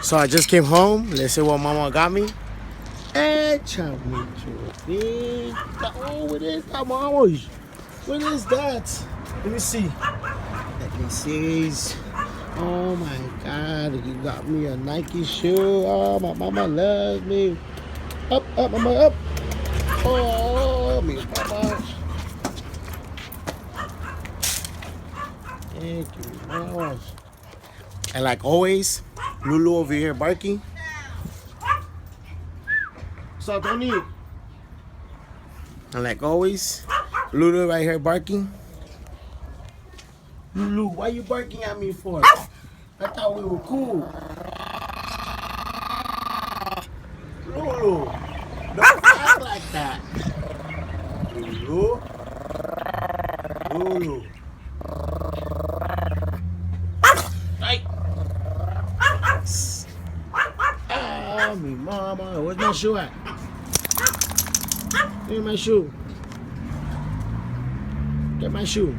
So I just came home. Let's see what Mama got me. Echa mucho. Oh, what is that, Mama? What is that? Let me see. Let me see. Oh my God! You got me a Nike shoe. Oh, my mama loves me. Up, mama, up. Oh, me mama. Thank you, mama. And like always, Lulu over here barking. So Tony. And like always, Lulu right here barking. Lulu, why you barking at me for? I thought we were cool. Lulu, don't act like that. Lulu. Lulu. Ay. Oh, me mama. Where's my shoe at? Give me my shoe. Get my shoe.